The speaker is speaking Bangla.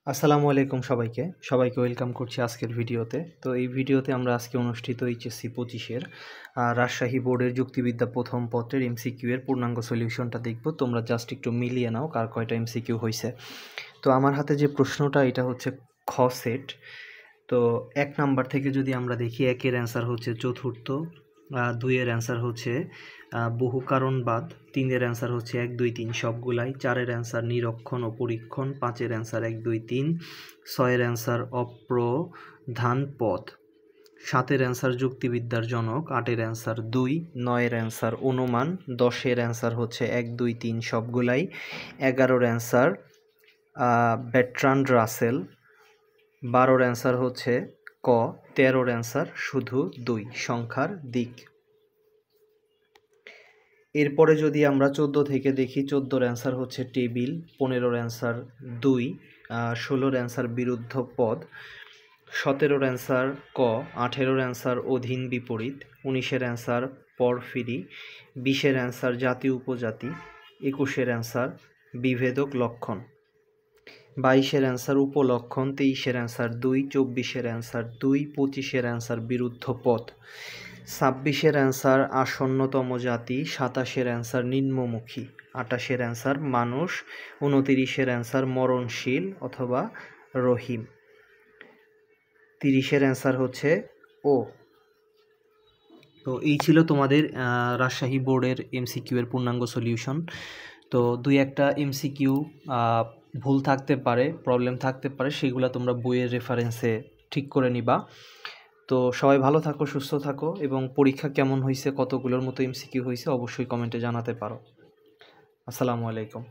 আসসালামু আলাইকুম সবাইকে ওয়েলকাম করছি আজকের ভিডিওতে। তো এই ভিডিওতে আমরা আজকে অনুষ্ঠিত এইচএসসি 25-এর রাজশাহী বোর্ডের যুক্তিবিদ্যা প্রথম পত্রের এমসিকিউ এর পূর্ণাঙ্গ সলিউশনটা দেখব। তোমরা জাস্ট একটু মিলিয়ে নাও কার কয়টা এমসিকিউ হয়েছে। তো আমার হাতে যে প্রশ্নটা এটা হচ্ছে খ সেট। তো 1 নাম্বার থেকে যদি আমরা দেখি, 1-এর অ্যান্সার হচ্ছে চতুর্থ, 2-এর অ্যান্সার হচ্ছে বহু কারণবাদ, 3-এর অ্যান্সার হচ্ছে 1, 2, 3 সবগুলাই, 4-এর অ্যান্সার নিরক্ষণ ও পরীক্ষণ, 5-এর অ্যান্সার 1, 2, 3, 6-এর অ্যান্সার অপ্রধান পদ, 7-এর অ্যান্সার যুক্তিবিদ্যার জনক, 8-এর অ্যান্সার 2, 9-এর অ্যান্সার অনুমান, 10-এর অ্যান্সার হচ্ছে 1, 2, 3 সবগুলাই, 11-এর অ্যান্সার বার্ট্রান্ড রাসেল, 12-এর অ্যান্সার হচ্ছে ক, 13-এর অ্যান্সার শুধু 2 সংখ্যার দিক। এরপরে যদি আমরা 14 থেকে দেখি, 14-এর অ্যান্সার হচ্ছে টেবিল, 15-এর অ্যান্সার 2, 16-এর অ্যান্সার বিরুদ্ধ পদ, 17-এর অ্যান্সার ক, 18-এর অ্যান্সার অধীন বিপরীত, 19-এর অ্যান্সার পরফিরি, 20-এর অ্যান্সার জাতি উপজাতি, 21-এর অ্যান্সার বিভেদক লক্ষণ, 22-এর অ্যান্সার উপলক্ষণ, 23-এর অ্যান্সার 2, 24-এর অ্যান্সার 2, 25-এর অ্যান্সার বিরুদ্ধ পদ, 26-এর অ্যান্সার আসন্নতম জাতি, 27-এর অ্যান্সার নিম্নমুখী, 28-এর অ্যান্সার মানুষ, 29-এর অ্যান্সার মরণশীল অথবা রহিম, 30-এর অ্যান্সার হচ্ছে ও। তো এই ছিল তোমাদের রাজশাহী বোর্ডের এমসিকিউ এর পূর্ণাঙ্গ সলিউশন। তো 2-1টা এমসিকিউ ভুল থাকতে পারে, প্রবলেম থাকতে পারে, সেগুলো তোমরা বইয়ের রেফারেন্সে ঠিক করে নিবা। তো সবাই ভালো থাকো, সুস্থ থাকো, এবং পরীক্ষা কেমন হয়েছে, কতগুলোর মতো এমসিকিউ হয়েছে অবশ্যই কমেন্টে জানাতে পারো। আসসালামু আলাইকুম।